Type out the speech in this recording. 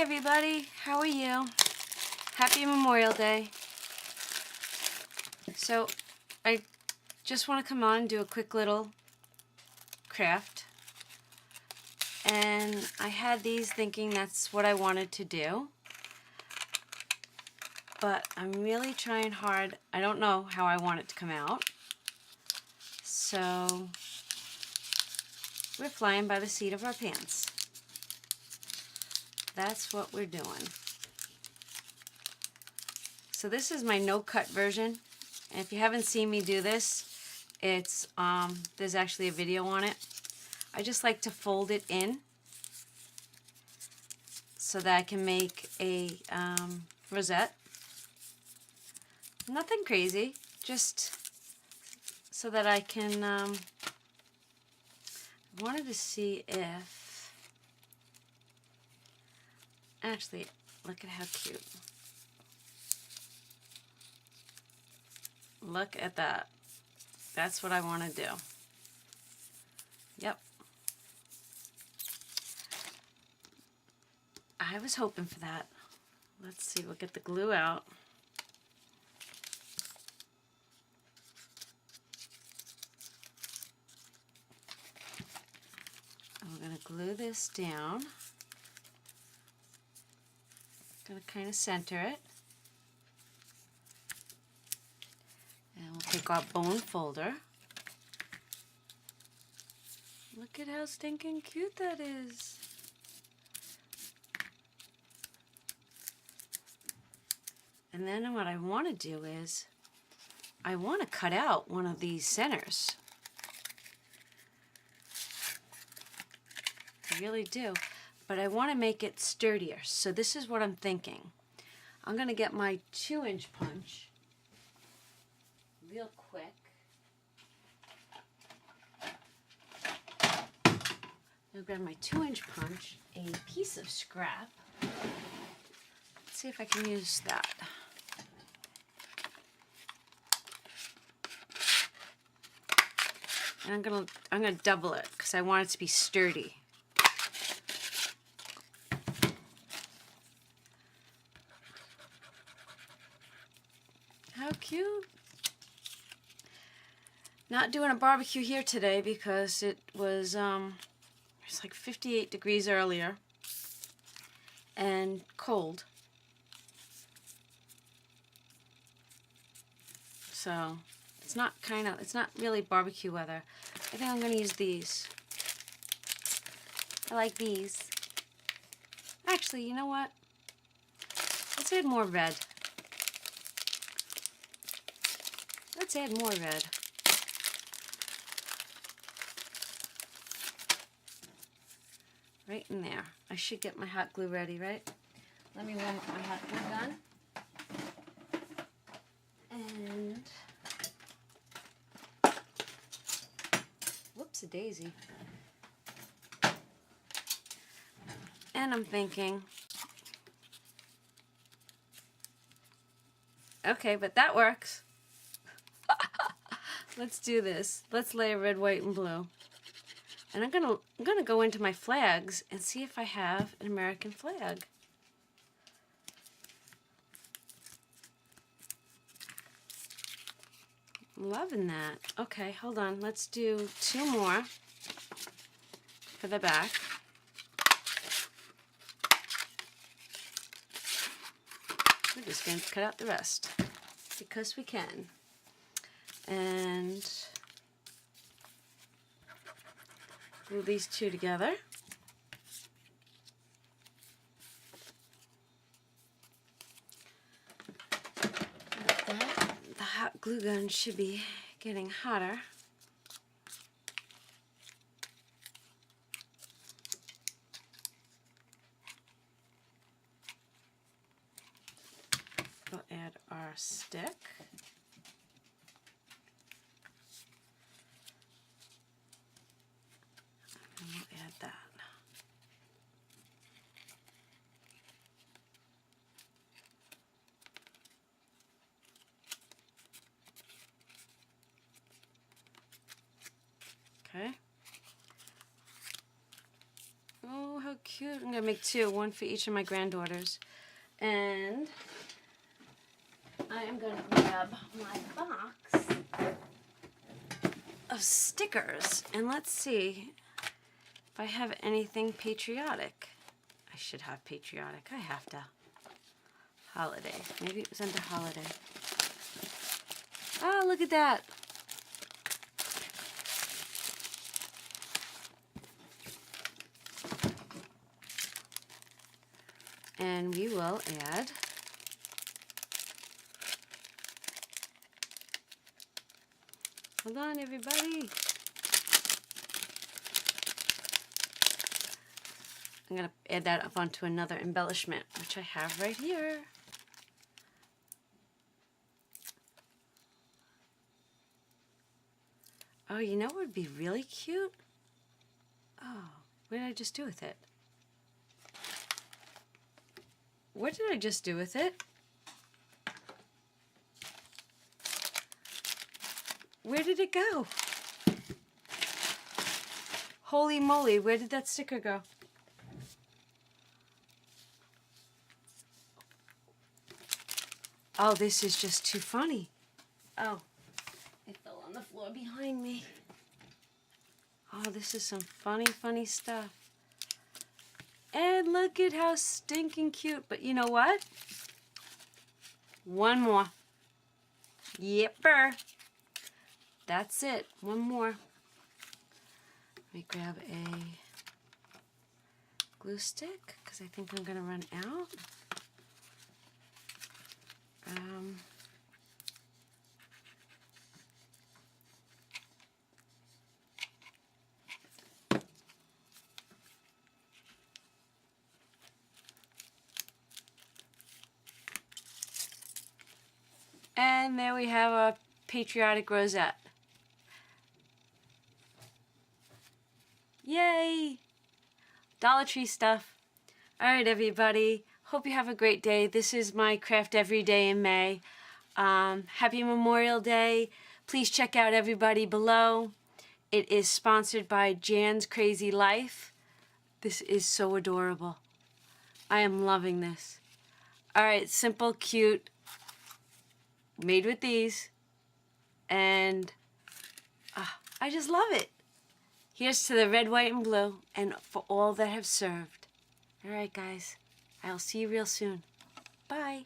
Hey everybody, how are you? Happy Memorial Day. So I just want to come on and do a quick little craft. And I had these thinking that's what I wanted to do. But I'm really trying hard. I don't know how I want it to come out. So we're flying by the seat of our pants. That's what we're doing. So this is my no-cut version. And if you haven't seen me do this, it's there's actually a video on it. I just like to fold it in so that I can make a rosette. Nothing crazy, just so that I can, I wanted to see if, actually, look at how cute. Look at that. That's what I want to do. Yep. I was hoping for that. Let's see, we'll get the glue out. And we're going to glue this down. Going to kind of center it. And we'll take our bone folder. Look at how stinking cute that is. And then what I want to do is, I want to cut out one of these centers. I really do. But I want to make it sturdier. So this is what I'm thinking. I'm going to get my 2-inch punch real quick. I'll grab my 2-inch punch, a piece of scrap. Let's see if I can use that. And I'm gonna double it because I want it to be sturdy. How cute. Not doing a barbecue here today because it was it's like 58 degrees earlier and cold. So it's not really barbecue weather. I think I'm going to use these. I like these. Actually, you know what? Let's add more red. Let's add more red. Right in there. I should get my hot glue ready, right? Let me warm up my hot glue gun. And whoops-a-daisy. And I'm thinking, okay, but that works. Let's do this. Let's layer red, white, and blue. And I'm gonna go into my flags and see if I have an American flag. Loving that. Okay, hold on. Let's do 2 more for the back. We're just going to cut out the rest because we can. And glue these 2 together. The hot glue gun should be getting hotter. We'll add our stick. And we'll add that. Okay. Oh, how cute. I'm going to make two, one for each of my granddaughters. And I am going to grab my box of stickers. And let's see if I have anything patriotic. I should have patriotic. I have to. Holiday. Maybe it was under holiday. Oh, look at that. And we will add hold on, everybody. I'm going to add that up onto another embellishment, which I have right here. Oh, you know what would be really cute? Oh, what did I just do with it? What did I just do with it? Where did it go? Holy moly, where did that sticker go? Oh, this is just too funny. Oh, it fell on the floor behind me. Oh, this is some funny, funny stuff. And look at how stinking cute. But you know what? One more. Yepper. That's it. One more. Let me grab a glue stick because I think I'm going to run out. And there we have a patriotic rosette. Yay! Dollar Tree stuff. Alright, everybody. Hope you have a great day. This is my craft every day in May. Happy Memorial Day. Please check out everybody below. It is sponsored by Jan's Crazy Life. This is so adorable. I am loving this. Alright, simple, cute. Made with these, and I just love it. Here's to the red, white, and blue, and for all that have served. All right, guys, I'll see you real soon. Bye.